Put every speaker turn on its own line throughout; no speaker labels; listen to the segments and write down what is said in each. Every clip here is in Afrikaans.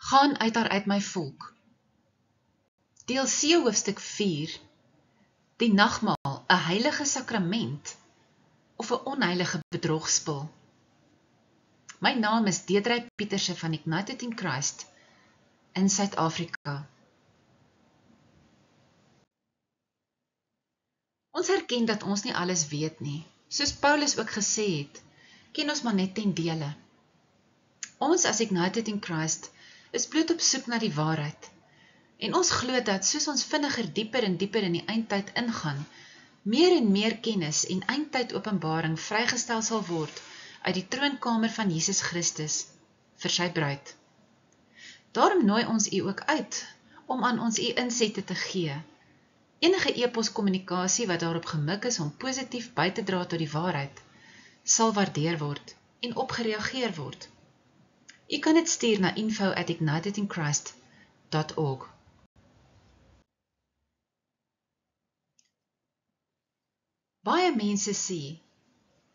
Gaan uit haar uit my volk. Deel C hoofstuk 4, die nagmaal, 'n heilige sakrament of 'n onheilige bedrogspel. My naam is Deidre Pieterse van Ignited in Christ in Suid-Afrika. Ons erken dat ons nie alles weet nie. Soos Paulus ook gesê het, ken ons maar net ten dele. Ons as Ignited in Christ is bloot op soek na die waarheid. En ons glo dat soos ons vinniger dieper en dieper in die eindtyd ingaan, meer en meer kennis en eindtyd openbaring vrygestel sal word uit die troonkamer van Jesus Christus vir sy bruid. Daarom nooi ons u ook uit om aan ons u insette te gee. Enige e-pos kommunikasie wat daarop gemik is om positief by te dra tot die waarheid, sal waardeer word en opgereageer word. U kan dit stuur na info@ignitedinchrist.org. Baie mense sê,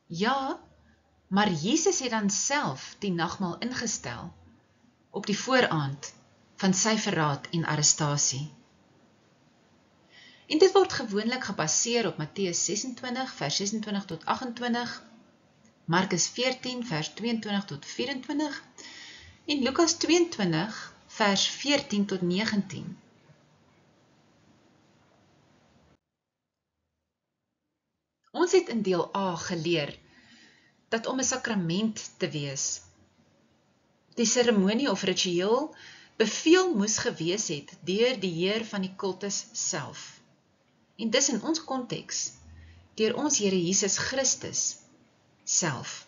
ja, maar Jesus het dan self die nagmaal ingestel op die vooraand van sy verraad en arrestasie. En dit word gewoonlik gebaseer op Matteus 26 vers 26 tot 28, Markus 14 vers 22 tot 24 en Lukas 22 vers 14 tot 19. Ons het in deel A geleer dat om 'n sakrament te wees, die seremonie of ritueel beveel moes gewees het deur die heer van die kultus self. En dis in ons konteks, deur ons Here Jesus Christus self.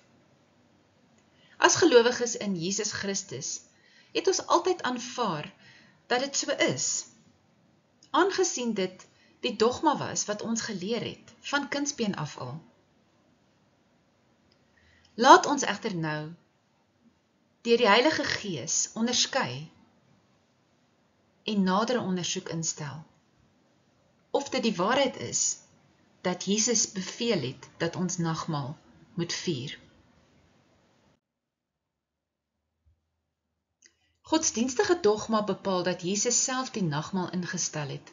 As gelowiges in Jesus Christus, het ons altyd aanvaar dat dit so is, aangesien dit die dogma was wat ons geleer het, van kindsbeen af al. Laat ons egter nou, deur die Heilige Gees, onderskei en nadere ondersoek instel, of dit die waarheid is, dat Jesus beveel het, dat ons nagmaal moet vier. Godsdienstige dogma bepaal dat Jesus self die nagmaal ingestel het,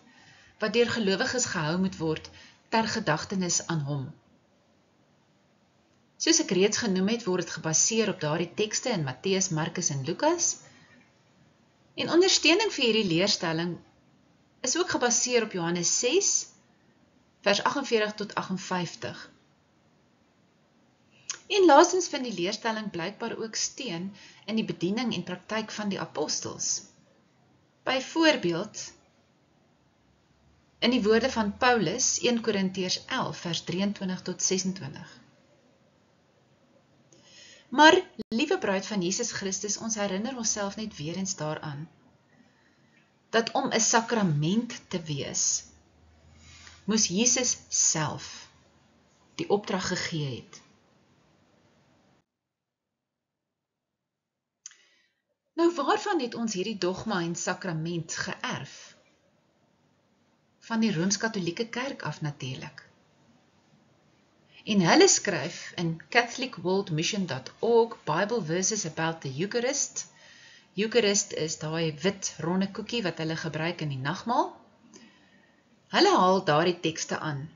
wat deur gelowiges gehou moet word, ter gedagtenis aan hom. Soos ek reeds genoem het, word dit gebaseer op daardie tekste in Matteus, Markus en Lukas, en ondersteuning vir hierdie leerstelling is ook gebaseer op Johannes 6, vers 48 tot 58. En laastens vind die leerstelling blykbaar ook steun in die bediening en praktyk van die apostels. Byvoorbeeld, in die woorde van Paulus, 1 Korintiërs 11, vers 23 tot 26. Maar, liewe bruid van Jesus Christus, ons herinner onsself net weer eens daaraan, dat om 'n sakrament te wees, moes Jesus self die opdrag gegee het. Nou, waarvan het ons hierdie dogma en sakrament geërf? Van die Rooms-Katolieke Kerk af natuurlik. En hulle skryf in catholicworldmission.org Bible verses about the Eucharist. Eucharist is daai wit ronde koekie wat hulle gebruik in die nagmaal. Hulle haal daardie tekste aan.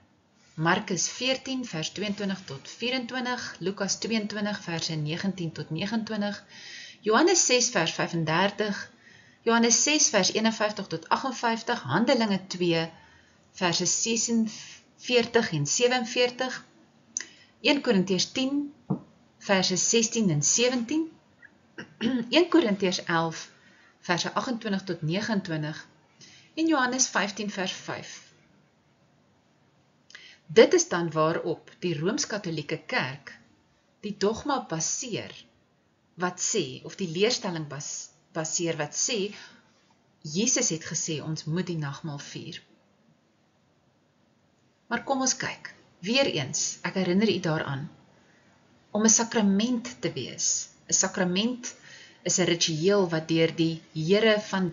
Markus 14 vers 22 tot 24, Lukas 22 verse 19 tot 29, Johannes 6 vers 35, Johannes 6 vers 51 tot 58, Handelinge 2 verse 46 en 47, 1 Korintiërs 10 verse 16 en 17, 1 Korintiërs 11 verse 28 tot 29 en Johannes 15 vers 5. Dit is dan waarop die Rooms-Katolieke Kerk die dogma baseer wat sê, of die leerstelling baseer wat sê, Jesus het gesê ons moet die nagmaal vier. Maar kom ons kyk, weer eens, ek herinner u daaraan, om 'n sakrament te wees. 'n Sakrament is 'n ritueel wat deur die Here van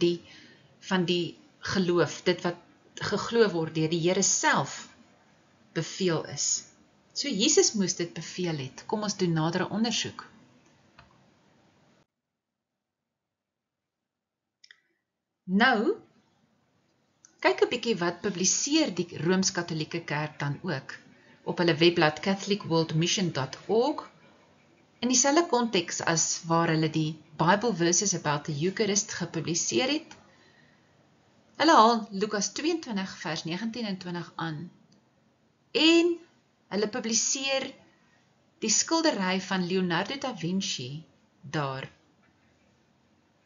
die geloof, dit wat geglo word deur die Here self, beveel is. So Jesus moes dit beveel het. Kom ons doen nadere ondersoek. 'n Sakrament is 'n ritueel wat deur die Here van die geloof, dit wat geglo word deur die Here self, beveel is. So Jesus moes dit beveel het. Kom ons doen nadere ondersoek. 'n Sakrament is 'n ritueel wat deur die Here van die geloof, dit wat geglo word deur die Here self, beveel is. So Jesus moes dit beveel het. Kom ons doen nadere ondersoek. Nou, kyk 'n bietjie wat publiseer die Rooms-Katolieke Kerk dan ook op hulle webblad catholicworldmission.org in dieselfde konteks as waar hulle die Bible Verses About the Eucharist gepubliseer het. Hulle haal Lukas 22 vers 19 en 20 aan en hulle publiseer die skildery van Leonardo da Vinci daar,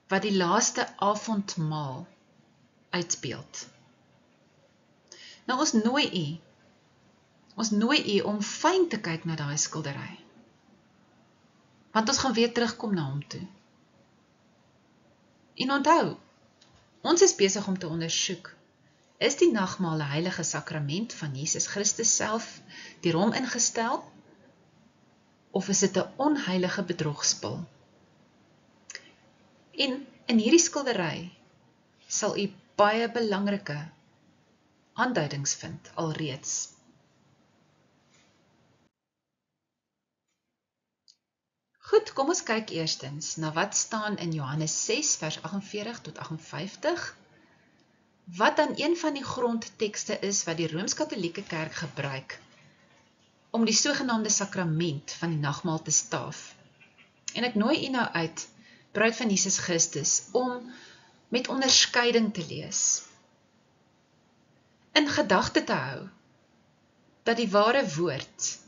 wat die laaste avondmaal uitbeeld. Nou ons nooi u om fyn te kyk na daai skildery, want ons gaan weer terugkom na hom toe. En onthou, ons is besig om te ondersoek, is die nagmaal 'n heilige sakrament van Jesus Christus self deur hom ingestel, of is dit 'n onheilige bedrogspil? En in hierdie skildery sal u baie belangrike aanduidings vind alreeds. Goed, kom ons kyk eerstens na wat staan in Johannes 6 vers 48 tot 58, wat dan een van die grondtekste is wat die Rooms-Katolieke Kerk gebruik om die sogenaamde sakrament van die nagmaal te staaf. En ek nooi u nou uit, bruid van Jesus Christus, om met onderskeiding te lees. In gedagte te hou, dat die ware woord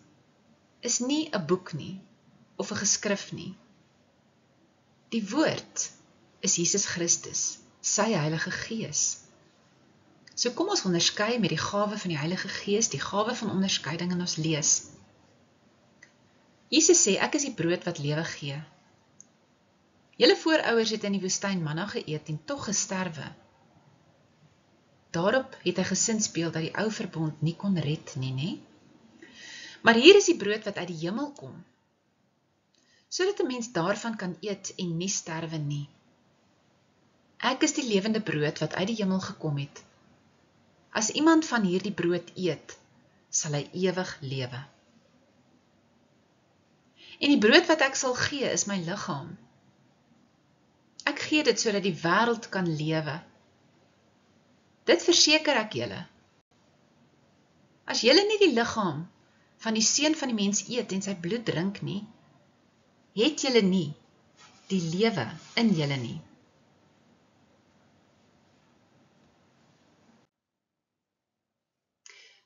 is nie 'n boek nie, of 'n geskrif nie. Die woord is Jesus Christus, sy Heilige Gees. So kom ons onderskei met die gawe van die Heilige Gees, die gawe van onderskeiding in ons lees. Jesus sê, ek is die brood wat lewe gee. Julle voorouers het in die woestyn manna geëet en tog gesterwe. Daarop het hy gesinspeel dat die ou verbond nie kon red nie. Maar hier is die brood wat uit die hemel kom, sodat 'n mens daarvan kan eet en nie sterwe nie. Ek is die lewende brood wat uit die hemel gekom het. As iemand van hierdie brood eet, sal hy ewig lewe. En die brood wat ek sal gee is my liggaam. Ek gee dit sodat die wêreld kan lewe. Dit verseker ek julle. As julle nie die liggaam van die Seun van die mens eet en sy bloed drink nie, het julle nie die lewe in julle nie.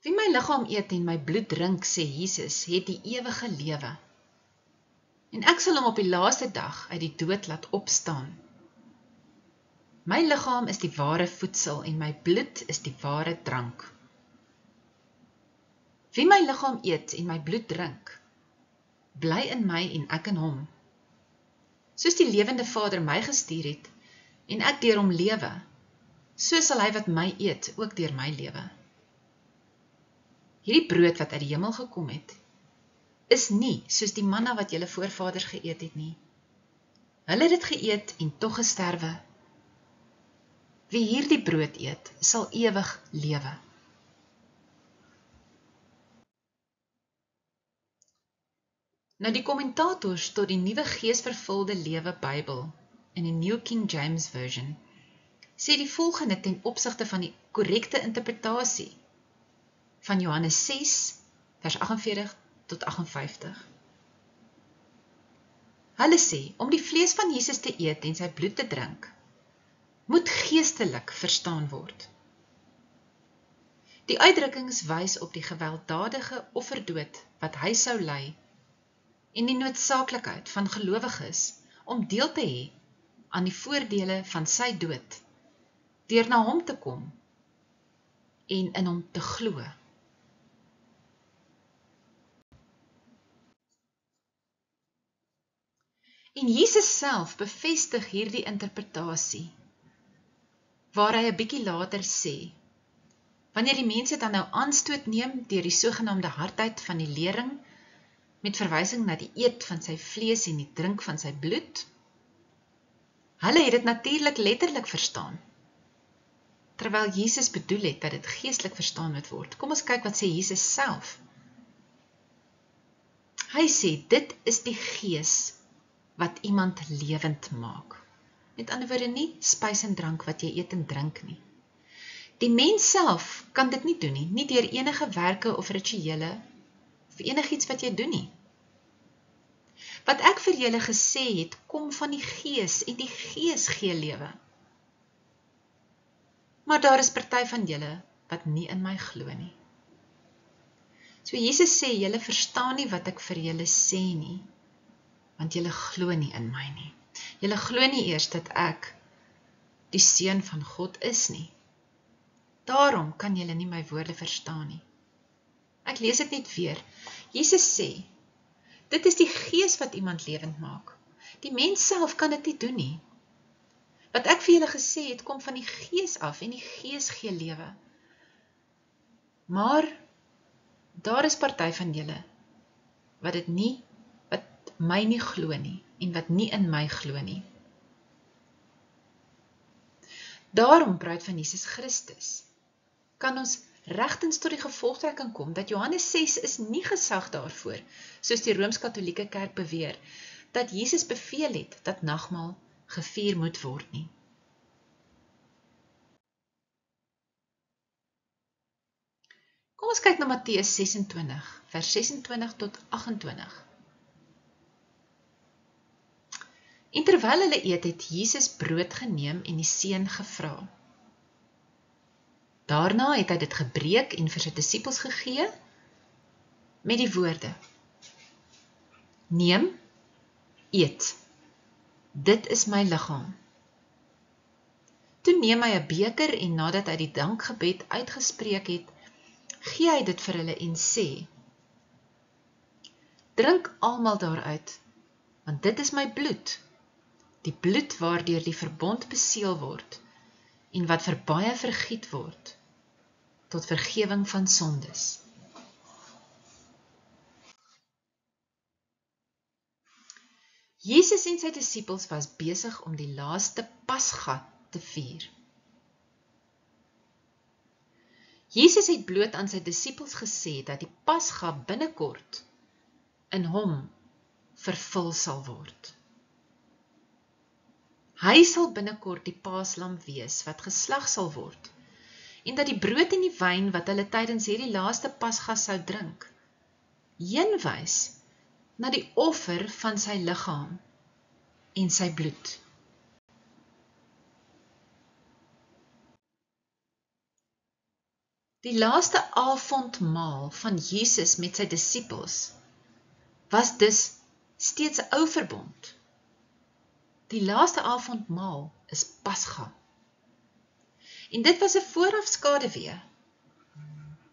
Wie my liggaam eet en my bloed drink, sê Jesus, het die ewige lewe. En ek sal hom op die laaste dag uit die dood laat opstaan. My liggaam is die ware voedsel en my bloed is die ware drank. Wie my liggaam eet en my bloed drink, bly in my en ek in hom. Soos die lewende Vader my gestuur het en ek deur hom lewe, so sal hy wat my eet ook deur my lewe. Hierdie brood wat uit die hemel gekom het, is nie soos die manna wat julle voorvaders geëet het nie. Hulle het dit geëet en tog gesterwe. Wie hierdie brood eet, sal ewig lewe. Nou die kommentators tot die Nuwe Geesvervulde Lewe Bybel in die New King James Version sê die volgende ten opsigte van die korrekte interpretasie van Johannes 6 vers 48 tot 58. Hulle sê, om die vlees van Jesus te eet en sy bloed te drink, moet geestelik verstaan word. Die uitdrukkings wys op die gewelddadige offerdood wat hy sou ly en die noodsaaklikheid van gelowiges om deel te hê aan die voordele van sy dood, deur na hom te kom en in hom te glo. En Jesus self bevestig hierdie interpretasie, waar hy 'n bietjie later sê, wanneer die mense dan nou aanstoot neem deur die sogenaamde hardheid van die lering, met verwysing na die eet van sy vlees en die drink van sy bloed, hulle het dit natuurlik letterlik verstaan, terwyl Jesus bedoel het dat dit geestelik verstaan moet word. Kom ons kyk wat sê Jesus self. Hy sê, dit is die gees wat iemand lewend maak. Met ander woorde nie spys en drank wat jy eet en drink nie. Die mens self kan dit nie doen nie, nie deur enige werke of rituele, of enigiets wat jy doen nie. Wat ek vir julle gesê het, kom van die Gees en die Gees gee lewe. Maar daar is party van julle wat nie in my glo nie. So Jesus sê, julle verstaan nie wat ek vir julle sê nie, want julle glo nie in my nie. Julle glo nie eers dat ek die Seun van God is nie. Daarom kan julle nie my woorde verstaan nie. Ek lees dit net weer. Jesus sê, dit is die Gees wat iemand lewend maak. Die mens self kan dit nie doen nie. Wat ek vir julle gesê het, kom van die Gees af en die Gees gee lewe. Maar daar is party van julle wat my nie glo nie en wat nie in my glo nie. Daarom, bruid van Jesus Christus, kan ons regtens tot die gevolgtrekking kom dat Johannes 6 is nie gesag daarvoor, soos die Rooms-Katolieke Kerk beweer, dat Jesus beveel het dat nagmaal gevier moet word nie. Kom ons kyk na Matteus 26, vers 26 tot 28. En terwyl hulle eet, het Jesus brood geneem en die seën gevra. Daarna het hy dit gebreek en vir sy disippels gegee met die woorde: Neem, eet, dit is my liggaam. Toe neem hy 'n beker en nadat hy die dankgebed uitgespreek het, gee hy dit vir hulle en sê: Drink almal daaruit, want dit is my bloed, die bloed waardeur die verbond beseël word en wat vir baie vergiet word tot vergewing van sondes. Jesus en sy disippels was besig om die laaste Pasga te vier. Jesus het bloot aan sy disippels gesê dat die Pasga binnekort in hom vervul sal word. Hy sal binnekort die paaslam wees wat geslag sal word, en dat die brood en die wyn wat hulle tydens hierdie laaste Pasga sou drink, heenwys na die offer van sy liggaam en sy bloed. Die laaste avondmaal van Jesus met sy disippels was dus steeds 'n ou verbond. Die laaste avondmaal is Pasga. En dit was 'n voorafskaduwee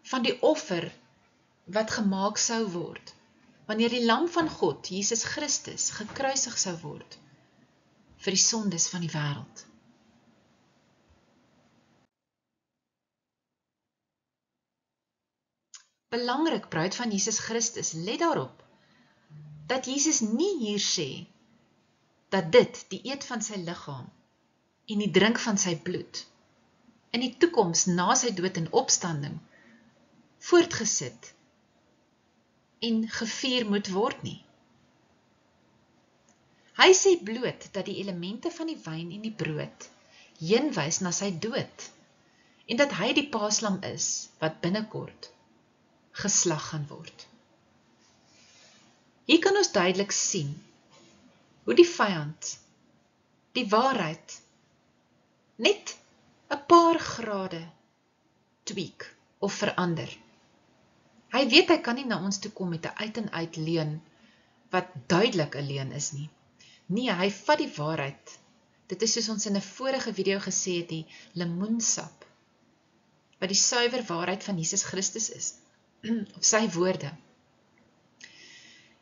van die offer wat gemaak sou word wanneer die Lam van God, Jesus Christus, gekruisig sou word vir die sondes van die wêreld. Belangrik, bruid van Jesus Christus, let daarop dat Jesus nie hier sê dat dit, die eet van sy liggaam en die drink van sy bloed, in die toekoms na sy dood en opstanding voortgesit en gevier moet word nie. Hy sê bloot dat die elemente van die wyn en die brood heenwys na sy dood en dat hy die paaslam is wat binnekort geslag gaan word. Hier kan ons duidelik sien hoe die vyand, die waarheid, net 'n paar grade tweak of verander. Hy weet hy kan nie na ons toe kom met 'n uit en uit leuen wat duidelik 'n leuen is nie. Nee, hy vat die waarheid. Dit is soos ons in 'n vorige video gesê het, die lemoensap, wat die suiwer waarheid van Jesus Christus is, of sy woorde.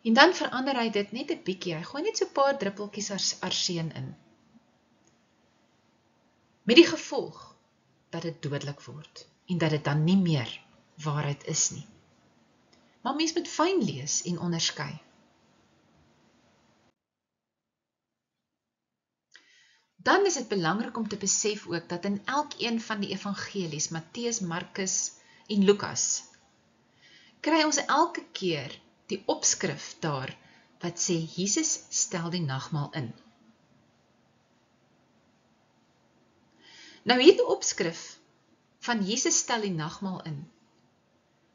En dan verander hy dit net 'n bietjie, hy gooi net so 'n paar druppeltjies arseen in. Met die gevolg dat dit dodelik word en dat dit dan nie meer waarheid is nie. Maar mens moet fyn lees en onderskei. Dan is dit belangrik om te besef ook dat in elkeen van die evangelies, Matteus, Markus en Lukas, kry ons elke keer die opskrif daar wat sê Jesus stel die nagmaal in. Nou hierdie opskrif van Jesus stel die nagmaal in,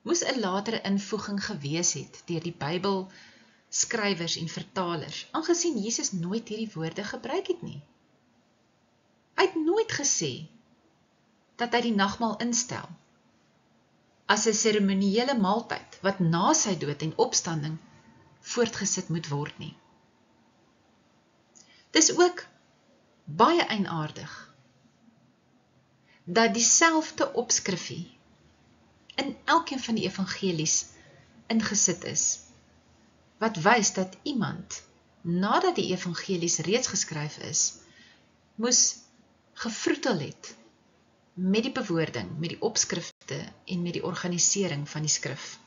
moes 'n latere invoeging gewees het deur die Bybelskrywers en vertalers, aangesien Jesus nooit hierdie woorde gebruik het nie. Hy het nooit gesê dat hy die nagmaal instel as 'n seremoniële maaltyd wat na sy dood en opstanding voortgesit moet word nie. Dis ook baie eienaardig dat dieselfde opskrifie in elkeen van die evangelies ingesit is, wat wys dat iemand, nadat die evangelies reeds geskryf is, moes gevroetel het met die bewoording, met die opskrifte en met die organisering van die skrif.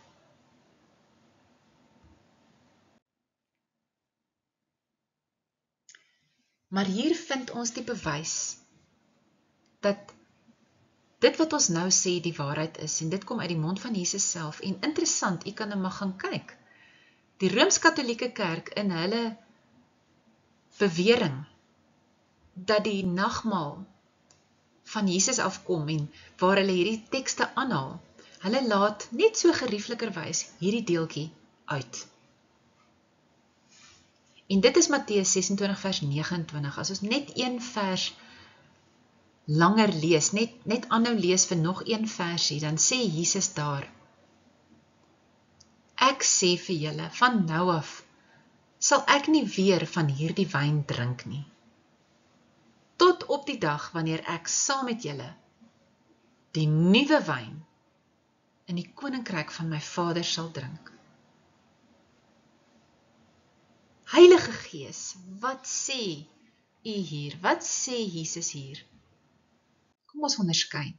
Maar hier vind ons die bewys dat dit wat ons nou sê die waarheid is, en dit kom uit die mond van Jesus self, en interessant, u kan nou maar gaan kyk. Die Rooms-Katolieke Kerk in hulle bewering dat die nagmaal van Jesus afkom en waar hulle hierdie tekste aanhaal, hulle laat net so gerieflikerwys hierdie deeltjie uit. En dit is Matteus 26 vers 29, as ons net een vers langer lees, net aanhou lees vir nog een versie, dan sê Jesus daar, ek sê vir julle, van nou af, sal ek nie weer van hierdie wyn drink nie, tot op die dag wanneer ek saam met julle die nuwe wyn in die koninkryk van my Vader sal drink. Heilige Gees, wat sê u hier? Wat sê Jesus hier? Kom ons onderskei.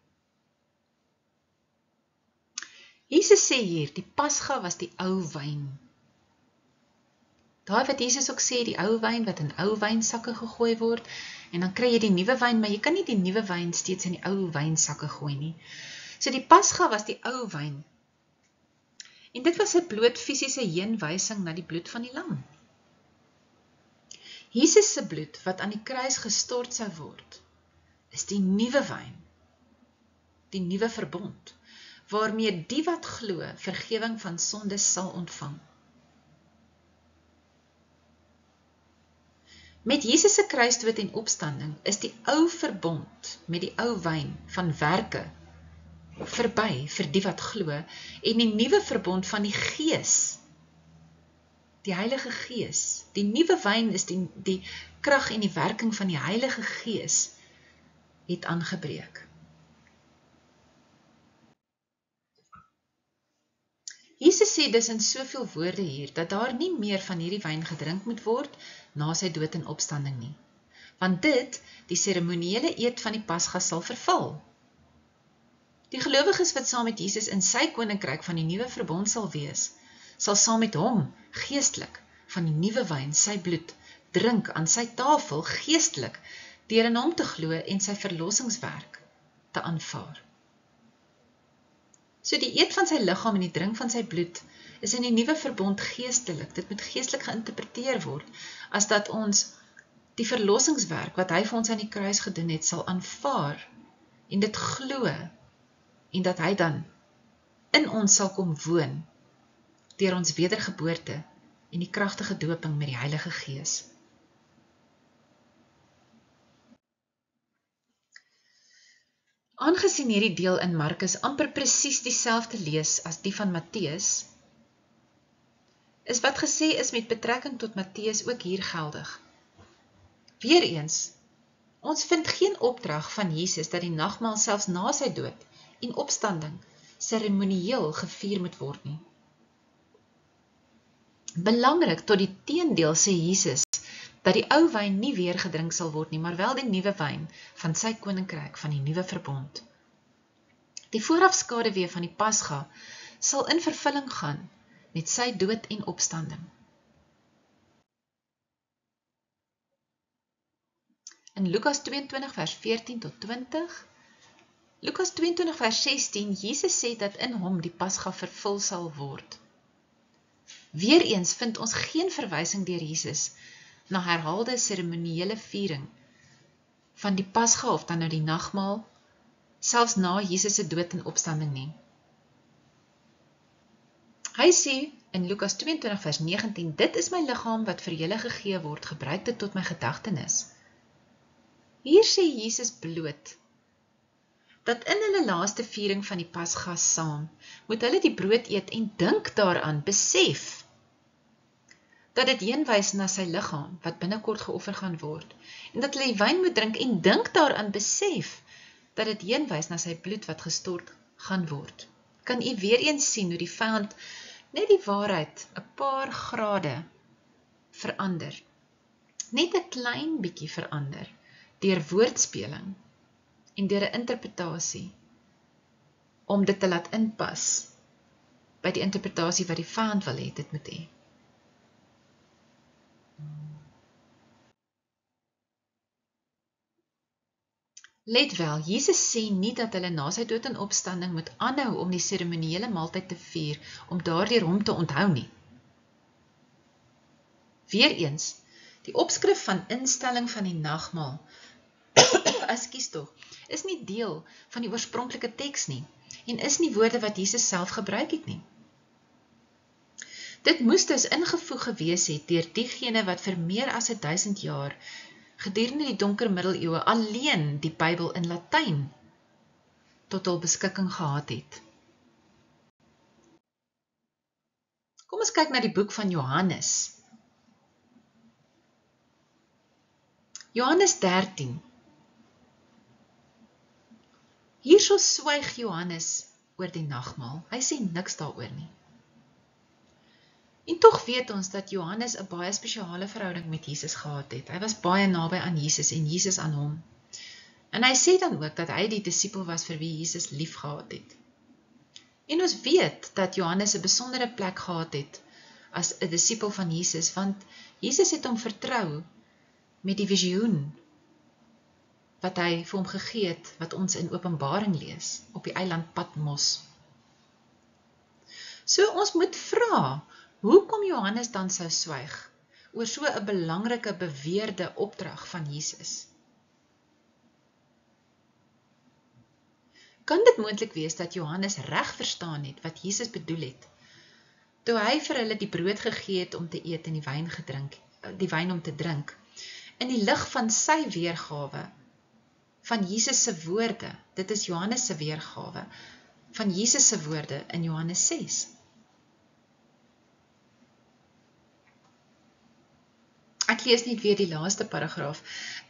Jesus sê hier, die Pasga was die ou wyn. Daar wat Jesus ook sê, die ou wyn wat in ou wynsakke gegooi word, en dan kry jy die nuwe wyn, maar jy kan nie die nuwe wyn steeds in die ou wynsakke gooi nie. So die Pasga was die ou wyn. En dit was 'n bloot fisiese heenwysing na die bloed van die lam. Jesus se bloed wat aan die kruis gestort sou word, is die nuwe wyn, die nuwe verbond, waarmee die wat glo vergewing van sondes sal ontvang. Met Jesus se kruisdood en opstanding is die ou verbond met die ou wyn van werke verby vir die wat glo, en die nuwe verbond van die Gees, die Heilige Gees, die nuwe wyn is die krag en die werking van die Heilige Gees het aangebreek. Jesus sê dus in soveel woorde hier, dat daar nie meer van hierdie wyn gedrink moet word, na sy dood en opstanding nie. Want dit, die seremoniële eed van die Pasga sal verval. Die gelowiges wat saam met Jesus in sy koninkryk van die nuwe verbond sal wees, sal saam met hom, geestelik, van die nuwe wyn, sy bloed, drink aan sy tafel, geestelik, deur in hom te glo en sy verlossingswerk te aanvaar. So die eet van sy liggaam en die drink van sy bloed is in die nuwe verbond geestelik. Dit moet geestelik geïnterpreteer word, as dat ons die verlossingswerk wat hy vir ons aan die kruis gedoen het, sal aanvaar en dit glo, en dat hy dan in ons sal kom woon, deur ons wedergeboorte en die kragtige doping met die Heilige Gees. Aangesien hierdie deel in Markus amper presies dieselfde lees as die van Matteus, is wat gesê is met betrekking tot Matteus ook hier geldig. Weereens, ons vind geen opdrag van Jesus dat die nagmaal selfs na sy dood en opstanding seremonieel gevier moet word nie. Belangrik tot die teendeel sê Jesus dat die ou wyn nie weer gedrink sal word nie, maar wel die nuwe wyn van sy koninkryk, van die nuwe verbond. Die voorafskaduwee van die Pasga sal in vervulling gaan met sy dood en opstanding. In Lukas 22 vers 14 tot 20, Lukas 22 vers 16, Jesus sê dat in hom die Pasga vervul sal word. Weereens vind ons geen verwysing deur Jesus na herhaalde seremoniële viering van die Pasga of dan nou die nagmaal, selfs na Jesus se dood en opstanding nie. Hy sê in Lukas 22 vers 19, dit is my liggaam wat vir julle gegee word, gebruik dit tot my gedagtenis. Hier sê Jesus bloot, dat in hulle laaste viering van die Pasga saam, moet hulle die brood eet en dink daaraan, besef, dat dit heenwys na sy liggaam, wat binnekort geoffer gaan word, en dat hulle die wyn moet drink en dink daaraan, besef, dat dit heenwys na sy bloed wat gestort gaan word. Kan u weer eens sien hoe die vyand net die waarheid 'n paar grade verander, net 'n klein bietjie verander, deur woordspeling en deur 'n interpretasie, om dit te laat inpas by die interpretasie wat die vyand wil hê dit moet hê. Let wel, Jesus sê nie dat hulle na sy dood en opstanding moet aanhou om die seremoniële maaltyd te vier, om daardeur hom te onthou nie. Weereens, die opskrif van instelling van die nagmaal, is nie deel van die oorspronklike teks nie, en is nie woorde wat Jesus self gebruik het nie. Dit moes dus ingevoeg gewees het deur diegene wat vir meer as 1000 jaar gedurende die donker middeleeue alleen die Bybel in Latyn tot hul beskikking gehad het. Kom ons kyk na die boek van Johannes. Johannes 13. Hierso swyg Johannes oor die nagmaal. Hy sê niks daaroor nie. En tog weet ons dat Johannes 'n baie spesiale verhouding met Jesus gehad het. Hy was baie naby aan Jesus en Jesus aan hom. En hy sê dan ook dat hy die disipel was vir wie Jesus lief gehad het. En ons weet dat Johannes 'n besondere plek gehad het as 'n disipel van Jesus, want Jesus het hom vertrou met die visioen wat hy vir hom gegee het, wat ons in Openbaring lees, op die eiland Patmos. So ons moet vra, hoekom Johannes dan sou swyg oor so 'n belangrike beweerde opdrag van Jesus? Kan dit moontlik wees dat Johannes reg verstaan het wat Jesus bedoel het, toe hy vir hulle die brood gegee het om te eet en die wyn om te drink, in die lig van sy weergawe van Jesus se woorde, dit is Johannes se weergawe, van Jesus se woorde in Johannes 6. Ek lees net weer die laaste paragraaf.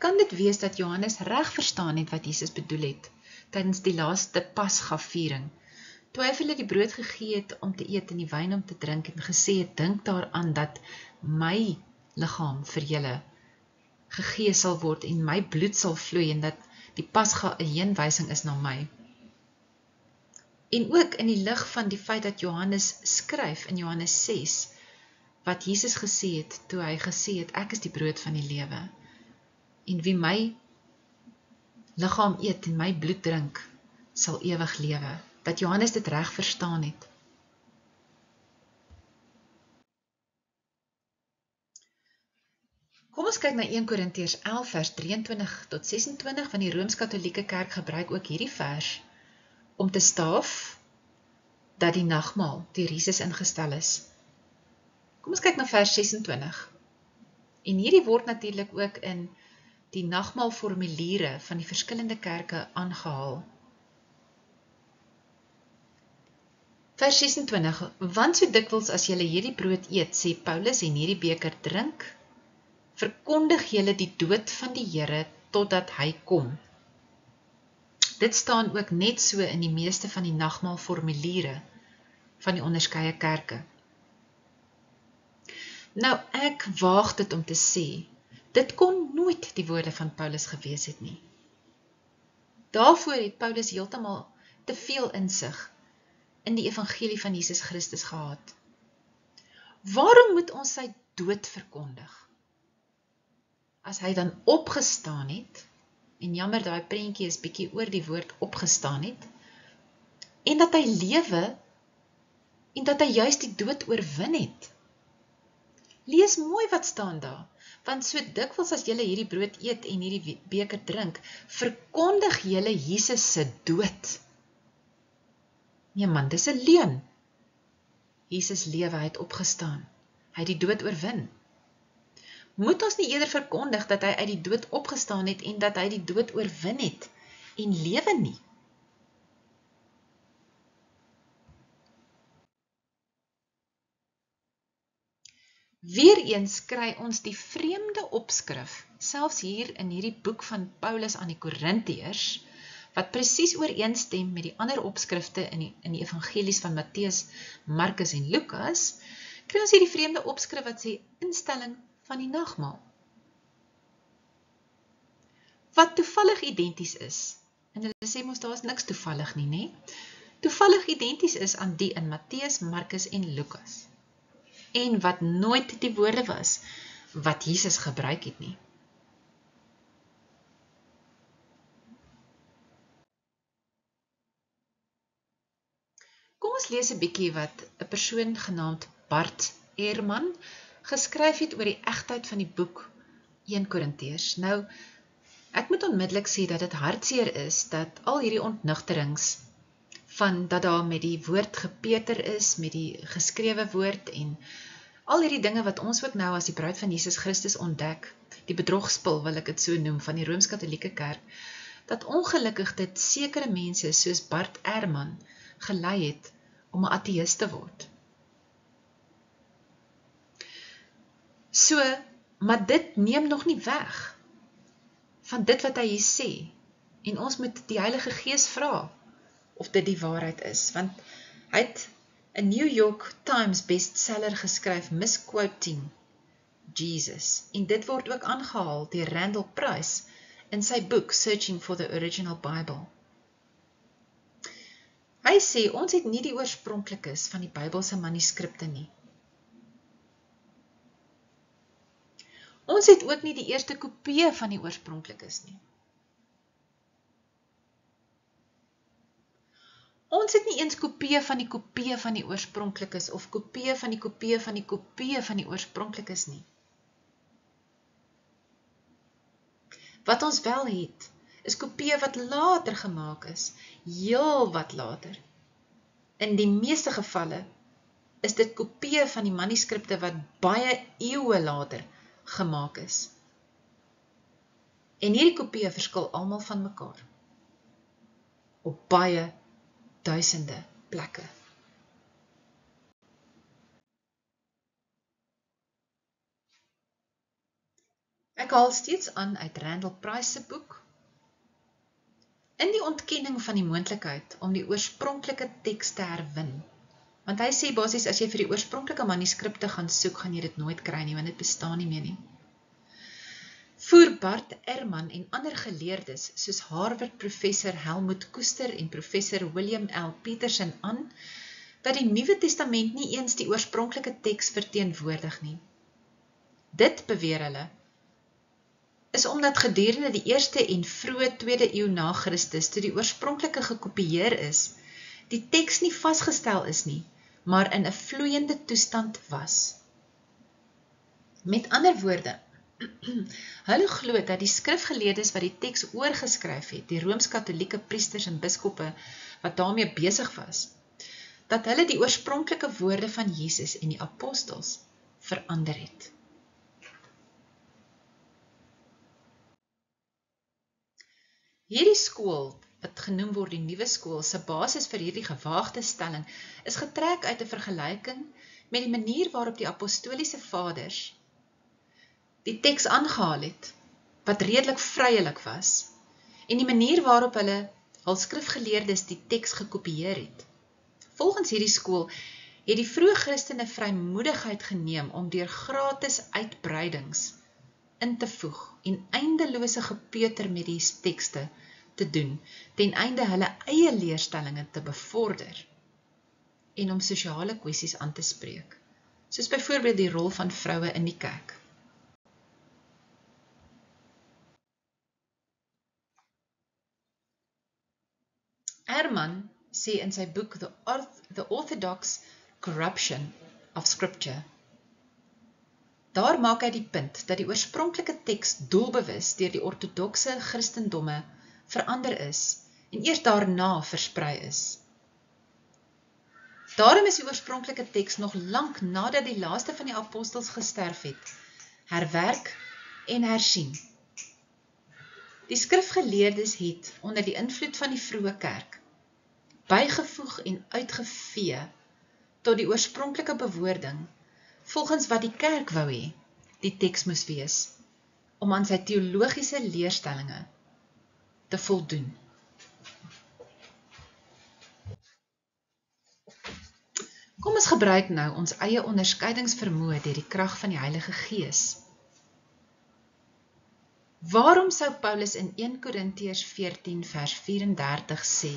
Kan dit wees dat Johannes reg verstaan het wat Jesus bedoel het, tydens die laaste Pasga-viering, toe hy vir hulle die brood gegee het om te eet en die wyn om te drink en gesê het, dink daaraan dat my liggaam vir julle gegee sal word en my bloed sal vloei en dat die Pasga 'n heenwysing is na my. En ook in die lig van die feit dat Johannes skryf in Johannes 6, wat Jesus gesê het, toe hy gesê het, ek is die brood van die lewe, en wie my liggaam eet en my bloed drink, sal ewig lewe, dat Johannes dit reg verstaan het. Kom ons kyk na 1 Korintiërs 11 vers 23 tot 26, want die Rooms-Katolieke Kerk gebruik ook hierdie vers om te staaf dat die nagmaal deur Jesus ingestel is. Kom ons kyk na vers 26. En hierdie word natuurlik ook in die nagmaalformuliere van die verskillende kerke aangehaal. Vers 26. Want so dikwels as julle hierdie brood eet, sê Paulus, en hierdie beker drink, verkondig julle die dood van die Here totdat hy kom. Dit staan ook net so in die meeste van die nagmaalformuliere van die onderskeie kerke. Nou, ek waag dit om te sê, dit kon nooit die woorde van Paulus gewees het nie. Daarvoor het Paulus heeltemal te veel insig in die evangelie van Jesus Christus gehad. Waarom moet ons sy dood verkondig? As hy dan opgestaan het, en jammer, daai prentjie is bietjie oor die woord opgestaan het, en dat hy lewe, en dat hy juist die dood oorwin het. Lees mooi wat staan daar, Want so dikwels as julle hierdie brood eet en hierdie beker drink, verkondig julle Jesus se dood. Nee man, dis 'n leuen. Jesus lewe, hy het opgestaan. Hy het die dood oorwin. Moet ons nie eerder verkondig dat hy uit die dood opgestaan het en dat hy die dood oorwin het en lewe nie? Weereens kry ons die vreemde opskrif, selfs hier in hierdie boek van Paulus aan die Korintiërs, wat presies ooreenstem met die ander opskrifte in die evangelies van Matteus, Markus en Lukas, kry ons hier die vreemde opskrif wat sê instelling van die nagmaal. Wat toevallig identies is, en hulle sê mos daar is niks toevallig nie, né? Toevallig identies is aan die in Matteus, Markus en Lukas. En wat nooit die woorde was wat Jesus gebruik het nie. Kom ons lees 'n bietjie wat 'n persoon genaamd Bart Ehrman geskryf het oor die egtheid van die boek 1 Korintiërs. Nou, ek moet onmiddellik sê dat dit hartseer is dat al hierdie ontnugterings van dat daar met die woord gepeter is, met die geskrewe woord en al hierdie dinge wat ons ook nou as die bruid van Jesus Christus ontdek, die bedrogspil wil ek dit so noem van die Rooms-Katolieke Kerk, dat ongelukkig dit sekere mense soos Bart Ehrman gelei het om 'n ateïst te word. So, maar dit neem nog nie weg van dit wat hy hier sê, en ons moet die Heilige Gees vra of dit die waarheid is, want hy het 'n New York Times bestseller geskryf, Misquoting Jesus, en dit word ook aangehaal deur Randall Price in sy boek Searching for the Original Bible. Hy sê, ons het nie die oorspronklikes van die Bybelse manuskripte nie. Ons het ook nie die eerste kopieë van die oorspronklikes nie. Ons het nie eens kopieë van die oorspronklikes of kopieë van die kopieë van die kopieë van die oorspronklikes nie. Wat ons wel het, is kopieë wat later gemaak is, heel wat later. In die meeste gevalle is dit kopieë van die manuskripte wat baie eeue later gemaak is. En hierdie kopieë verskil almal van mekaar op baie duisende plekke. Ek haal steeds aan uit Randall Price se boek. In die ontkenning van die moontlikheid om die oorspronklike teks te herwin, want hy sê basies as jy vir die oorspronklike manuskripte gaan soek, gaan jy dit nooit kry nie, want dit bestaan nie meer nie. Voer Bart Ehrman en ander geleerdes soos Harvard professor Helmut Koester en professor William L. Peterson aan, dat die Nuwe Testament nie eens die oorspronklike teks verteenwoordig nie. Dit, beweer hulle, is omdat gedurende die eerste en vroeë 2de eeu na Christus, toe die oorspronklike gekopieer is, die teks nie vasgestel is nie, maar in 'n vloeiende toestand was. Met ander woorde, hulle glo dat die skrifgeleerdes wat die teks oorgeskryf het, die Rooms-Katolieke priesters en biskoppe wat daarmee besig was, dat hulle die oorspronklike woorde van Jesus en die apostels verander het. Hierdie skool, wat genoem word die nuwe skool, se basis vir hierdie gewaagde stelling, is getrek uit 'n vergelyking met die manier waarop die apostoliese vaders die teks aangehaal het, wat redelik vryelik was, en die manier waarop hulle hul skrifgeleerdes die teks gekopieer het. Volgens hierdie skool het die vroeë Christene vrymoedigheid geneem om deur gratis uitbreidings in te voeg en eindelose gepeuter met die tekste te doen, ten einde hulle eie leerstellinge te bevorder en om sosiale kwessies aan te spreek, soos byvoorbeeld die rol van vroue in die kerk. Ehrman sê in sy boek The Orthodox Corruption of Scripture, Daar maak hy die punt dat die oorspronklike teks doelbewus deur die ortodokse Christendomme verander is en eers daarna versprei is. Daarom is die oorspronklike teks nog lank nadat die laaste van die apostels gesterf het, herwerk en hersien. Die skrifgeleerdes het, onder die invloed van die vroeë kerk, bygevoeg en uitgevee tot die oorspronklike bewoording, volgens wat die kerk wou hê, die teks moes wees, om aan sy teologiese leerstellinge te voldoen. Kom ons gebruik nou ons eie onderskeidingsvermoë deur die krag van die Heilige Gees. Waarom sou Paulus in 1 Korintiërs 14 vers 34 sê,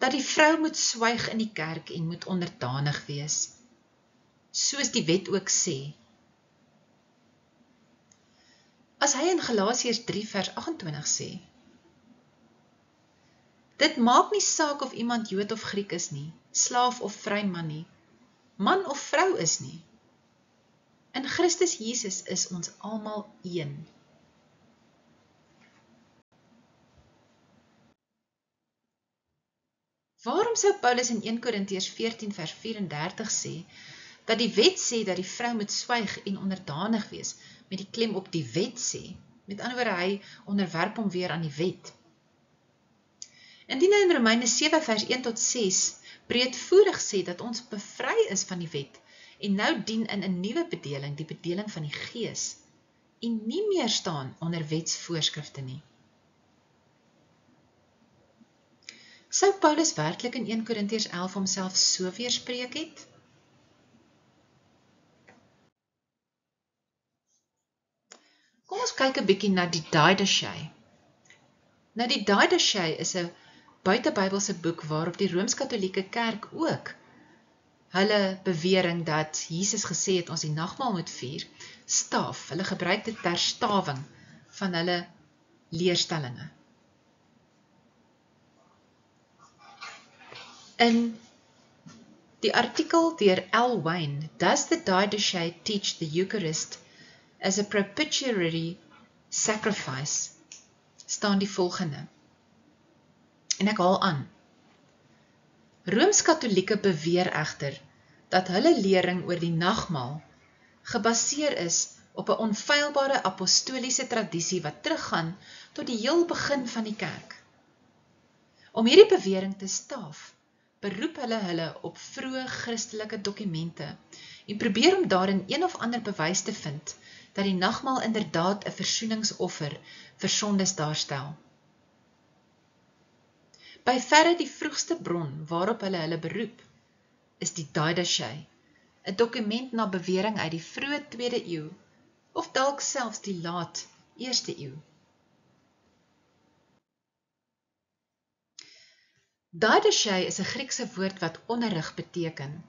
dat die vrou moet swyg in die kerk en moet onderdanig wees, soos die wet ook sê? As hy in Galasiërs 3 vers 28 sê, dit maak nie saak of iemand Jood of Griek is nie, slaaf of vry man nie, man of vrou is nie. In Christus Jesus is ons almal een. Waarom sou Paulus in 1 Korintiërs 14 vers 34 sê, dat die wet sê dat die vrou moet swyg en onderdanig wees, met die klem op die wet sê, met ander woorde hy onderwerp hom weer aan die wet. Indien hy in Romeine 7 vers 1 tot 6 breedvoerig sê dat ons bevry is van die wet, en nou dien in 'n nuwe bedeling, die bedeling van die Gees, en nie meer staan onder wetsvoorskrifte nie. Sou Paulus werklik in 1 Korintiërs 11 homself so weerspreek het? Kom ons kyk 'n bietjie na die Didache. Nou die Didache is 'n buitebybelse boek waarop die Rooms-Katolieke Kerk ook hulle bewering dat Jesus gesê het ons die nagmaal moet vier, staaf. Hulle gebruik dit ter staving van hulle leerstellinge. In die artikel deur L. Wayne, Does the Didache teach the Eucharist as a propitiatory sacrifice, staan die volgende. En ek haal aan. Rooms-Katolieke beweer egter dat hulle lering oor die nagmaal gebaseer is op 'n onfeilbare apostoliese tradisie wat teruggaan tot die heel begin van die kerk. Om hierdie bewering te staaf, beroep hulle op vroeë Christelike dokumente en probeer om daarin een of ander bewys te vind dat die nagmaal inderdaad 'n versoeningsoffer vir sondes daarstel. By verre die vroegste bron waarop hulle beroep, is die Didache, 'n dokument na bewering uit die vroeë 2de eeu, of dalk selfs die laat 1ste eeu. Didache is 'n Griekse woord wat onderrig beteken.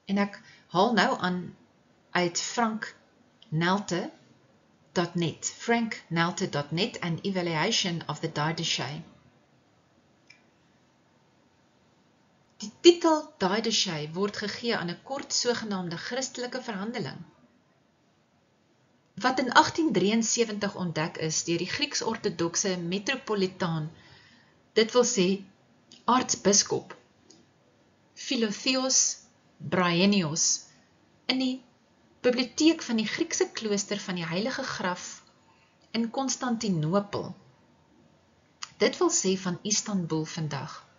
En ek haal nou aan uit franknelte.net, an evaluation of the Didache. Die titel Didache word gegee aan 'n kort sogenaamde Christelike verhandeling, wat in 1873 ontdek is deur die Grieks-ortodokse metropolitaan, dit wil sê aartsbiskop Philotheos Bryennios, in die biblioteek van die Griekse klooster van die Heilige Graf in Konstantinopel, dit wil sê van Istanbul vandag.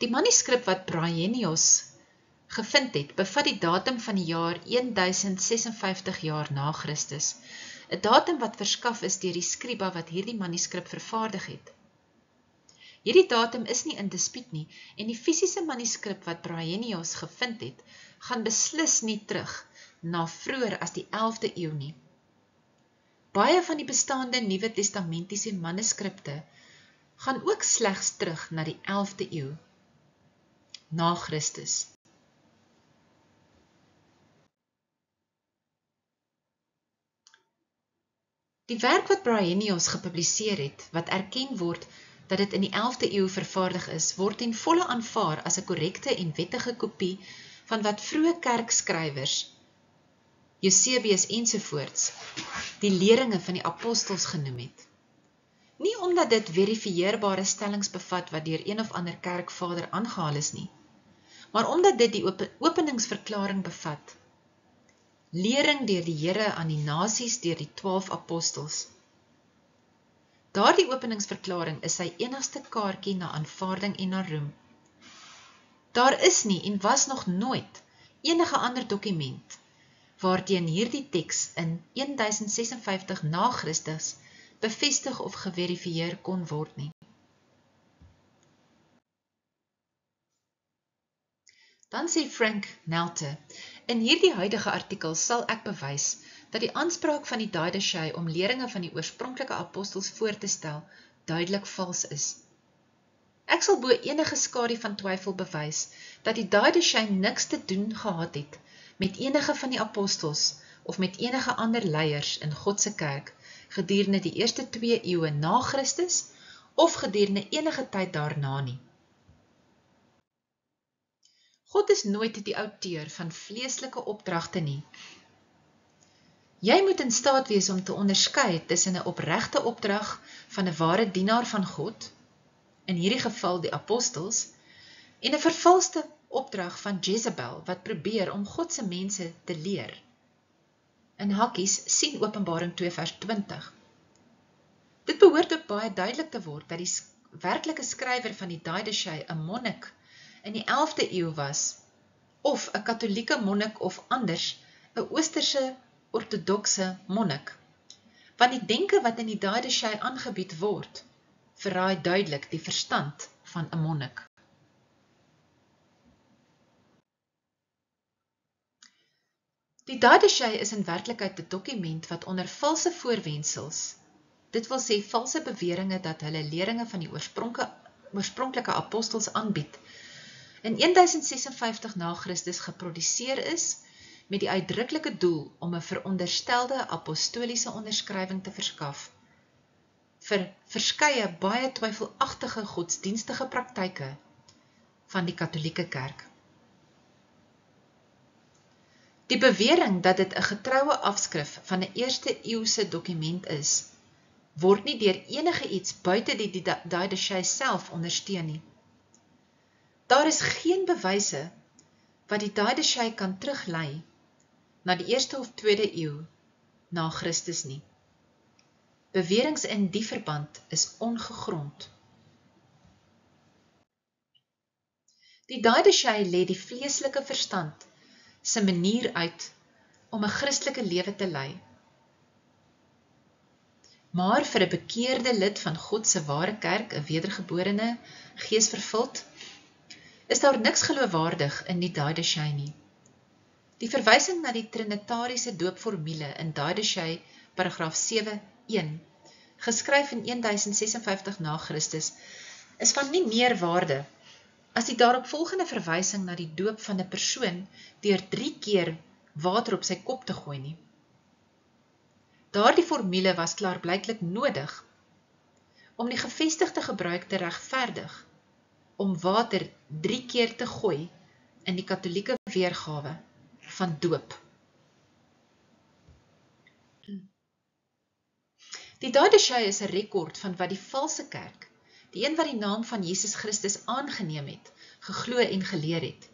Die manuskrip wat Bryennios gevind het, bevat die datum van die jaar 1056 jaar na Christus, 'n datum wat verskaf is deur die skryba wat hierdie manuskrip vervaardig het. Hierdie datum is nie in dispuut nie, en die fisiese manuskrip wat Bryennios gevind het, gaan beslis nie terug na vroeër as die 11de eeu nie. Baie van die bestaande Nuwe Testamentiese manuskripte gaan ook slegs terug na die 11de eeu na Christus. Die werk wat Bryennios gepubliseer het, wat erken word dat dit in die 11de eeu vervaardig is, word ten volle aanvaar as 'n korrekte en wettige kopie van wat vroeë kerkskrywers Eusebius ensovoorts, die leringe van die apostels genoem het. Nie omdat dit verifieerbare stellings bevat wat deur een of ander kerkvader aangehaal is nie, maar omdat dit die openingsverklaring bevat. Lering deur die Here aan die nasies deur die 12 apostels. Daardie openingsverklaring is sy enigste kaartjie na aanvaarding en na roem. Daar is nie en was nog nooit enige ander dokument waarteen hierdie teks in 1056 na Christus bevestig of geverifieer kon word nie. Dan sê Frank Nelte, in hierdie huidige artikel sal ek bewys dat die aanspraak van die Didache om leringe van die oorspronklike apostels voor te stel duidelik vals is. Ek sal bo enige skadu van twyfel bewys dat die Didache niks te doen gehad het met enige van die apostels of met enige ander leiers in God se kerk gedurende die eerste 2 eeue na Christus of gedurende enige tyd daarna nie. God is nooit die outeur van vleeslike opdragte nie. Jy moet in staat wees om te onderskei tussen 'n opregte opdrag van 'n ware dienaar van God, in hierdie geval die apostels, en 'n vervalste opdrag van Jezebel wat probeer om God se mense te leer. In hakkies sien Openbaring 2 vers 20. Dit behoort ook baie duidelik te word dat die werklike skrywer van die Didache 'n monnik in die 11de eeu was, of 'n katholieke monnik of anders 'n oosterse ortodokse monnik, want die denke wat in die Didache aangebied word, verraai duidelik die verstand van 'n monnik. Die Didache is in werklikheid 'n dokument wat onder valse voorwendsels, dit wil sê valse beweringe dat hulle leringe van die oorspronklike apostels aanbied, in 1056 na Christus geproduseer is met die uitdruklike doel om 'n veronderstelde apostoliese onderskrywing te verskaf vir verskeie baie twyfelagtige godsdienstige praktyke van die Katholieke Kerk. Die bewering dat dit 'n getroue afskrif van 'n eerste eeuse dokument is, word nie deur enige iets buite die Didache self ondersteun nie. Daar is geen bewyse wat die Didache kan teruglei na die eerste of tweede eeu na Christus nie. Bewerings in die verband is ongegrond. Die Didache lê die vleeslike verstand se manier uit om 'n Christelike lewe te lei. Maar vir 'n bekeerde lid van God se ware kerk, 'n wedergeborene, geesvervuld, is daar niks geloofwaardig in die Didache nie. Die verwysing na die trinitariese doopformule in Didache paragraaf 7:1, geskryf in 1056 na Christus, is van nie meer waarde as die daaropvolgende verwysing na die doop van 'n persoon deur 3 keer water op sy kop te gooi nie. Daardie formule was klaarblyklik nodig om die gevestigde gebruik te regverdig om water 3 keer te gooi in die katholieke weergawe van doop. Die Didache is 'n rekord van wat die valse kerk, die een wat die naam van Jesus Christus aangeneem het, geglo en geleer het.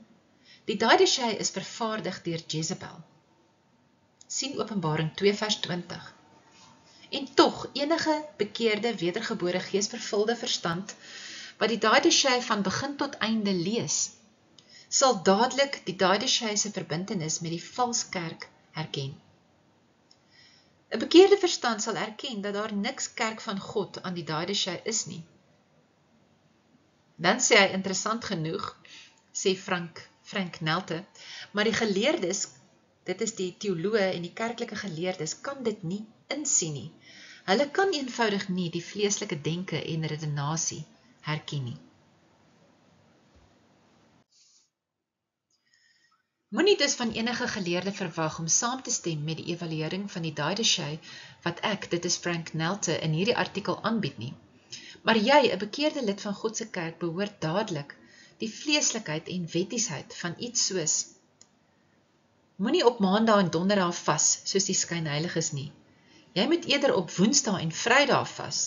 Die Didache is vervaardig deur Jezebel. Sien Openbaring 2 vers 20. En tog enige bekeerde, wedergebore, geesvervulde verstand wat die Didache van begin tot einde lees, sal dadelik die Didache se verbintenis met die vals kerk herken. 'n bekeerde verstand sal erken dat daar niks kerk van God aan die Didache is nie. Dan sê hy interessant genoeg, sê Frank Nelte, maar die geleerdes, dit is die teoloë en die kerklike geleerdes, kan dit nie insien nie. Hulle kan eenvoudig nie die vleeslike denke en redenasie herken nie. Moenie dus van enige geleerde verwag om saam te stem met die evaluering van die Didache wat ek, dit is Frank Nelte, in hierdie artikel aanbied nie. Maar jy, 'n bekeerde lid van God se kerk, behoort dadelik die vleeslikheid en wettiesheid van iets soos Moenie op maandag en donderdag vas, soos die skynheiliges nie. Jy moet eerder op woensdag en vrydag vas.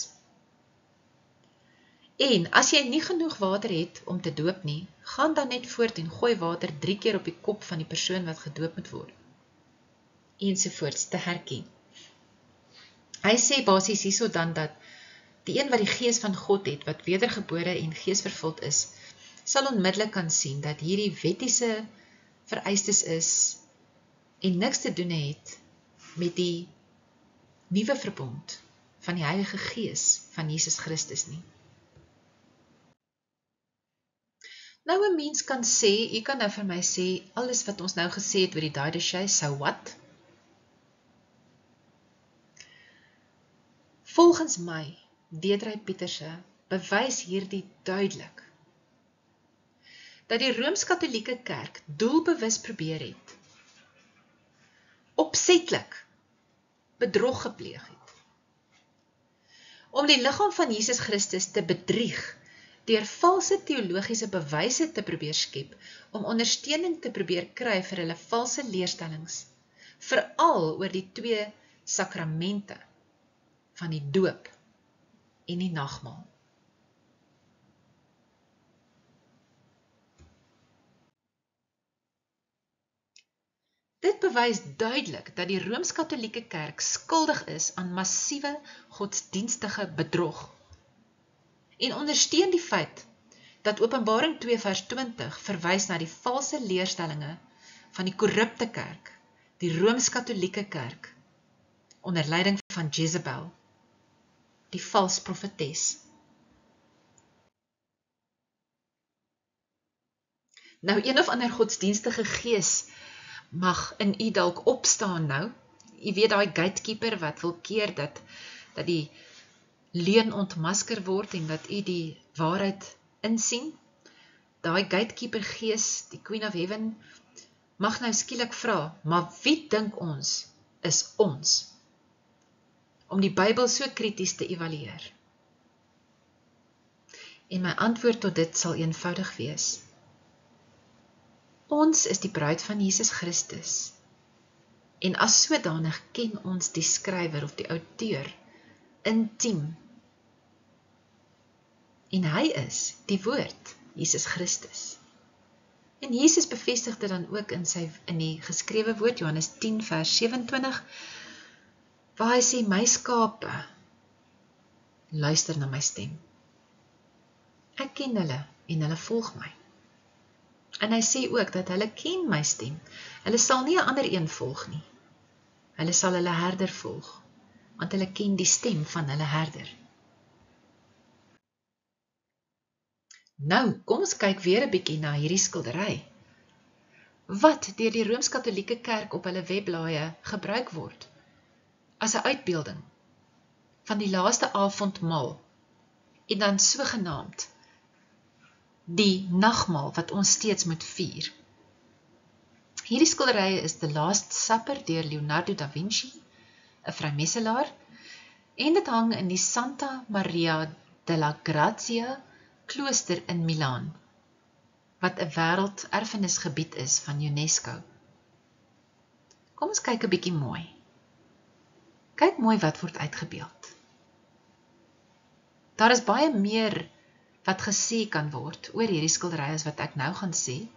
En as jy nie genoeg water het om te doop nie, gaan dan net voort en gooi water 3 keer op die kop van die persoon wat gedoop moet word. Ensovoorts te herken. Hy sê basies hierso dan dat die een wat die gees van God het, wat wedergebore en geesvervuld is, sal onmiddellik kan sien dat hierdie wettiese vereistes is en niks te doen het met die nuwe verbond van die Heilige Gees van Jesus Christus nie. Nou 'n mens kan sê, jy kan nou vir my sê, alles wat ons nou gesê het oor die Didache, so what? Volgens my, Deidre Pieterse, bewys hierdie duidelik, dat die Rooms-Katolieke Kerk doelbewus probeer het, opsetlik bedrog gepleeg het, om die liggaam van Jesus Christus te bedrieg, deur valse teologiese bewyse te probeer skep, om ondersteuning te probeer kry vir hulle valse leerstellings, veral oor die 2 sakramente van die doop en die nagmaal. Dit bewys duidelik dat die Rooms-Katolieke Kerk skuldig is aan massiewe godsdienstige bedrog en ondersteun die feit dat Openbaring 2 vers 20 verwys na die valse leerstellinge van die korrupte kerk, die Rooms-Katolieke Kerk, onder leiding van Jezebel, die vals profetes. Nou, een of ander godsdienstige gees mag in u dalk opstaan nou. U weet daai gatekeeper wat wil keer dat die leuen ontmasker word en dat u die waarheid insien. Daai gatekeeper gees, die Queen of Heaven, mag nou skielik vra, maar wie dink ons is ons? Om die Bybel so krities te evalueer. En my antwoord tot dit sal eenvoudig wees. Ons is die bruid van Jesus Christus. En as sodanig ken ons die skrywer of die outeur intiem. En hy is die woord, Jesus Christus. En Jesus bevestig dit dan ook in die geskrewe woord, Johannes 10 vers 27, waar hy sê, my skape luister na my stem. Ek ken hulle en hulle volg my. En hy sê ook dat hulle ken my stem. Hulle sal nie 'n ander een volg nie. Hulle sal hulle herder volg, want hulle ken die stem van hulle herder. Nou, kom ons kyk weer 'n bietjie na hierdie skildery, wat deur die Rooms-Katolieke Kerk op hulle webblaaie gebruik word, as 'n uitbeelding van die laaste avondmaal, en dan sogenaamd die nagmaal wat ons steeds moet vier. Hierdie skilderye is The Last Supper deur Leonardo da Vinci, 'n vrymesselaar, en dit hang in die Santa Maria della Grazia klooster in Milaan, wat 'n wêrelderfenisgebied is van UNESCO. Kom ons kyk 'n bietjie mooi. Kyk mooi wat word uitgebeeld. Daar is baie meer wat gesê kan word oor hierdie skildery as wat ek nou gaan sê.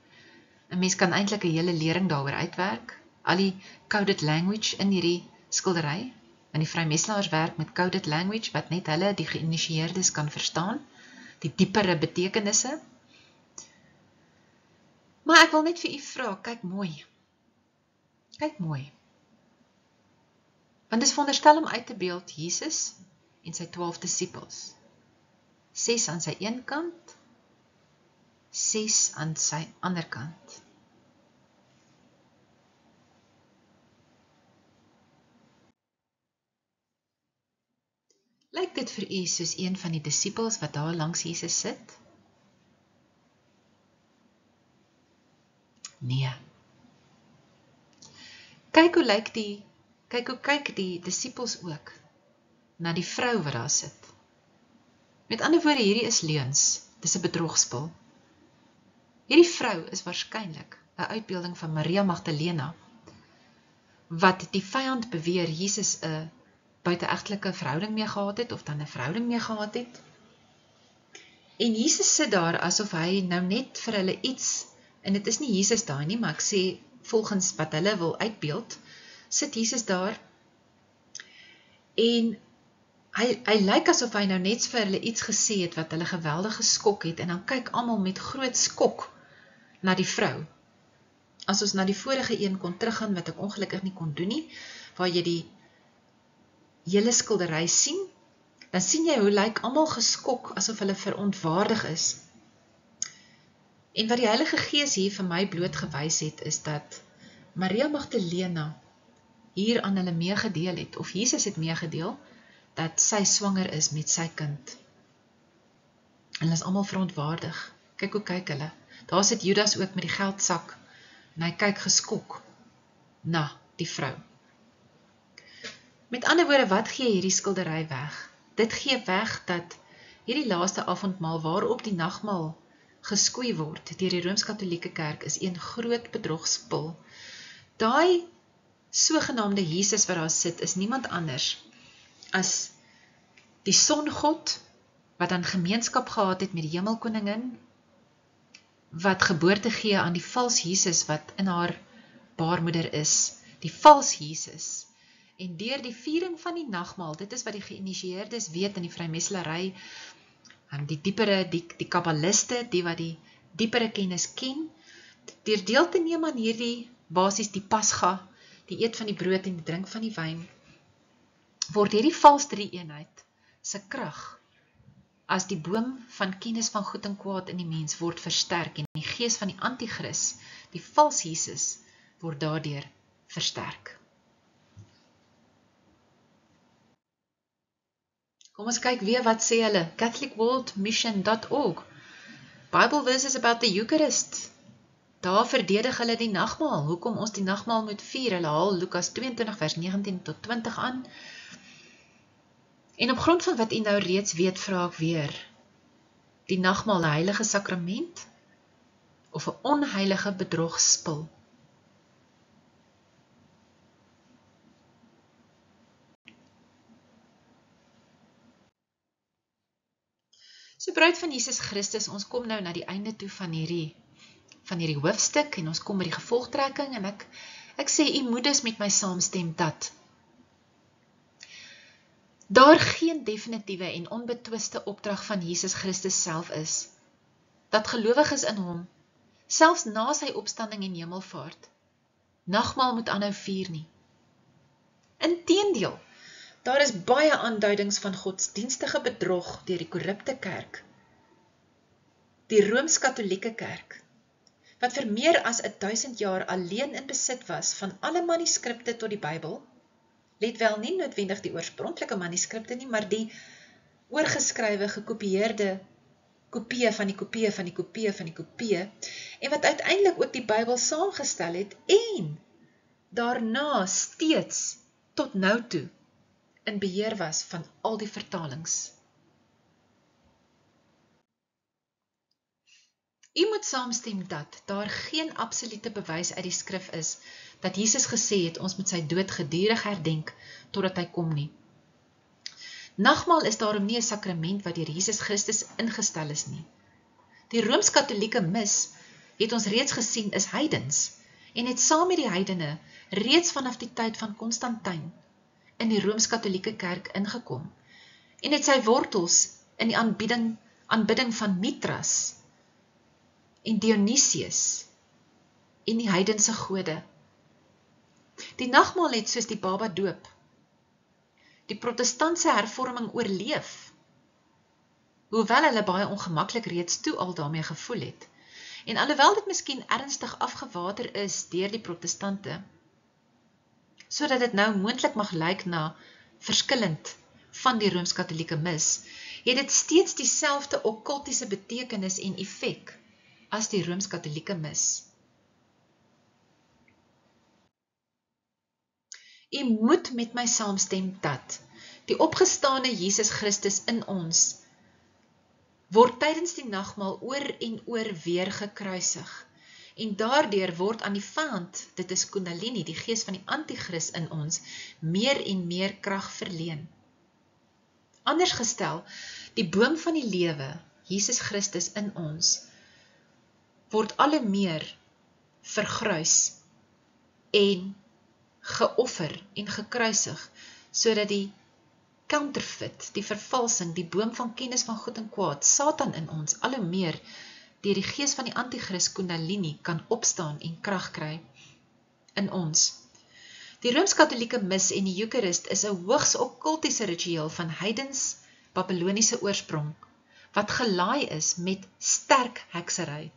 'n Mens kan eintlik 'n hele lering daaroor uitwerk, al die coded language in hierdie skildery, want die vrymesselaars werk met coded language wat net hulle, die geïnisieerdes, kan verstaan, die diepere betekenisse. Maar ek wil net vir u vra, kyk mooi. Kyk mooi. Want dit is veronderstel om uit te beeld Jesus en sy 12 disippels. 6 aan sy een kant, 6 aan sy ander kant. Lyk dit vir u soos een van die disippels wat daar langs Jesus sit? Nee. Kyk hoe kyk die disippels ook na die vrou wat daar sit. Met ander woorde, hierdie is leuns, dis 'n bedrogspel. Hierdie vrou is waarskynlik 'n uitbeelding van Maria Magdalena, wat die vyand beweer Jesus 'n buiteegtelike verhouding mee gehad het, of dan 'n verhouding mee gehad het. En Jesus sit daar asof hy nou net vir hulle iets, en dit is nie Jesus daar nie, maar ek sê volgens wat hulle wil uitbeeld, sit Jesus daar, en hy lyk asof hy nou net vir hulle iets gesê het wat hulle geweldig geskok het, en dan kyk almal met groot skok na die vrou. As ons na die vorige een kon teruggaan, wat ek ongelukkig nie kon doen nie, waar jy die hele skildery sien, dan sien jy hoe lyk almal geskok, asof hulle verontwaardig is. En wat die Heilige Gees hier vir my bloot gewys het, is dat Maria Magdalena hier aan hulle meegedeel het, of Jesus het meegedeel, dat sy swanger is met sy kind. En hulle is almal verontwaardig. Kyk hoe kyk hulle. Daar sit Judas ook met die geldsak, en hy kyk geskok na die vrou. Met ander woorde, wat gee hierdie skildery weg? Dit gee weg dat hierdie laaste avondmaal waarop die nagmaal geskoei word deur die Rooms-Katolieke Kerk is een groot bedrogspel. Daai sogenaamde Jesus wat daar sit is niemand anders as die Songod wat dan gemeenskap gehad het met die Hemelkoningin, wat geboorte gee aan die vals Jesus wat in haar baarmoeder is, die vals Jesus. En deur die viering van die nagmaal, dit is wat die geïnisieerdes weet in die vrymeselarij, die diepere, die kabbaliste, die wat die diepere kennis ken, deur deel te neem aan hierdie basies die pasga, die eet van die brood en die drink van die wyn, word hierdie vals drie-eenheid se krag as die boom van kennis van goed en kwaad in die mens word versterk, en die gees van die antichrist, die vals Jesus, word daardeur versterk. Kom ons kyk weer wat sê hulle, catholicworldmission.org, Bible verses about the Eucharist. Daar verdedig hulle die nagmaal, hoekom ons die nagmaal moet vier. Hulle haal Lukas 22 vers 19 tot 20 aan. En op grond van wat u nou reeds weet, vra ek weer, die nagmaal 'n heilige sakrament of 'n onheilige bedrogspil? So bruid van Jesus Christus, ons kom nou na die einde toe van hierdie hoofstuk, en ons kom by die gevolgtrekking, en ek sê, u moet dus met my saamstem dat daar geen definitiewe en onbetwiste opdrag van Jesus Christus self is, dat gelowiges in hom, selfs na sy opstanding en hemelvaart, nagmaal moet aanhou vier nie. Inteendeel, daar is baie aanduidings van godsdienstige bedrog deur die korrupte kerk, die Rooms-Katolieke Kerk, wat vir meer as 1000 jaar alleen in besit was van alle manuskripte tot die Bybel, let wel nie noodwendig die oorspronklike manuskripte nie, maar die oorgeskrywe, gekopieerde kopieë van die kopieë van die kopieë van die kopieë, en wat uiteindelik ook die Bybel saamgestel het, en daarna steeds tot nou toe in beheer was van al die vertalings. U moet saamstem dat daar geen absolute bewys uit die skrif is, dat Jesus gesê het, ons moet sy dood gedurig herdenk, totdat hy kom nie. Nagmaal is daarom nie 'n sakrament wat deur Jesus Christus ingestel is nie. Die Rooms-Katolieke mis, het ons reeds gesien, is heidens, en het saam met die heidene reeds vanaf die tyd van Constantijn in die Rooms-Katolieke Kerk ingekom, en het sy wortels in die aanbidding van Mithras en Dionysius en die heidense gode. Die nagmaal het soos die baba doop die protestantse hervorming oorleef, hoewel hulle baie ongemaklik reeds toe al daarmee gevoel het, en alhoewel dit miskien ernstig afgewater is deur die protestante, sodat dit nou moontlik mag lyk na verskillend van die Rooms-Katolieke mis, het dit steeds dieselfde okkultiese betekenis en effek as die Rooms-Katolieke mis. U moet met my saamstem dat die opgestane Jesus Christus in ons word tydens die nagmaal oor en oor weer gekruisig, En daardeur word aan die vyand, dit is Kundalini, die gees van die antichrist in ons, meer en meer krag verleen. Anders gestel, die boom van die lewe, Jesus Christus in ons, word alle meer vergruis en geoffer en gekruisig, sodat die counterfeit, die vervalsing, die boom van kennis van goed en kwaad, Satan in ons, al hoe meer deur die gees van die antichrist Kundalini kan opstaan en krag kry in ons. Die Rooms-Katholieke mis en die Eucharist is 'n hoogs okkultiese ritueel van heidens Babyloniese oorsprong, wat gelaai is met sterk heksery,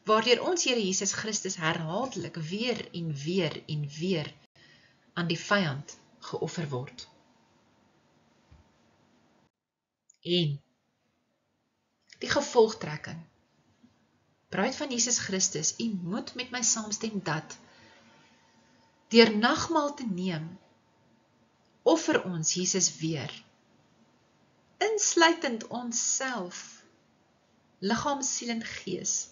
waardeur ons Here Jesus Christus herhaaldelik weer en weer en weer aan die vyand geoffer word. En die gevolgtrekking. Bruid van Jesus Christus, u moet met my saamstem dat deur nagmaal te neem, offer ons Jesus weer, insluitend onsself, liggaam, siel en gees.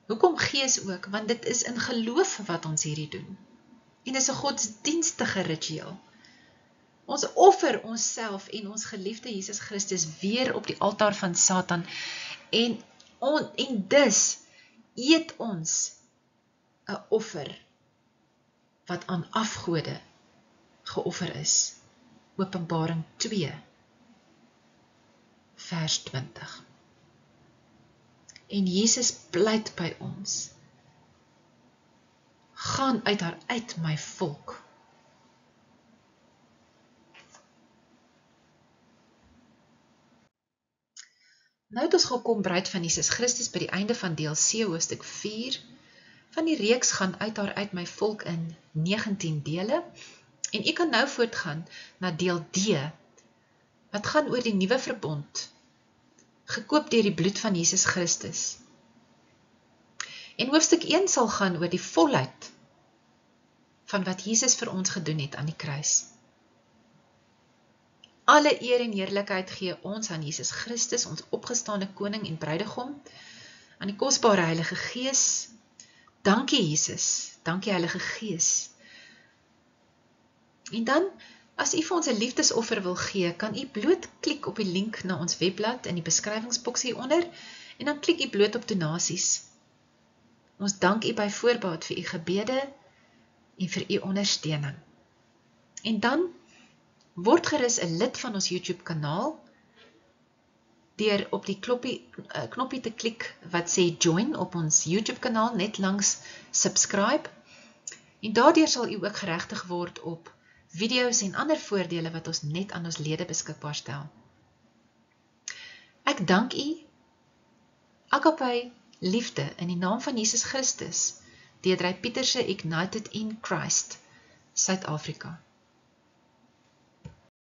Hoekom gees ook? Want dit is in geloof wat ons hierdie doen. En dit is 'n godsdienstige ritueel. Ons offer onsself en ons geliefde Jesus Christus weer op die altaar van Satan en dus eet ons 'n offer wat aan afgode geoffer is. Openbaring 2 vers 20. En Jesus pleit by ons, gaan uit haar uit my volk. Nou het ons gekom bruid van Jesus Christus by die einde van deel C, hoofstuk 4, van die reeks gaan uit haar uit my volk in 19 dele, en u kan nou voortgaan na deel D, wat gaan oor die nuwe verbond, gekoop deur die bloed van Jesus Christus. En hoofstuk 1 sal gaan oor die volheid van wat Jesus vir ons gedoen het aan die kruis. Alle eer en heerlikheid gee ons aan Jesus Christus, ons opgestaande koning en bruidegom, aan die kosbare Heilige Gees. Dankie Jesus, dankie Heilige Gees. En dan, as u vir ons 'n liefdesoffer wil gee, kan u bloot klik op die link na ons webblad in die beskrywingsboks hieronder, en dan klik u bloot op donasies. Ons dank u by voorbaat vir u gebede en vir u ondersteuning. En dan word gerus 'n lid van ons YouTube kanaal deur op die knoppie te klik wat sê join op ons YouTube kanaal net langs subscribe. En daardeur sal u ook geregtig word op video's en ander voordele wat ons net aan ons lede beskikbaar stel. Ek dank u, agape, liefde in die naam van Jesus Christus, deur Pieterse Ignited in Christ, Suid-Afrika.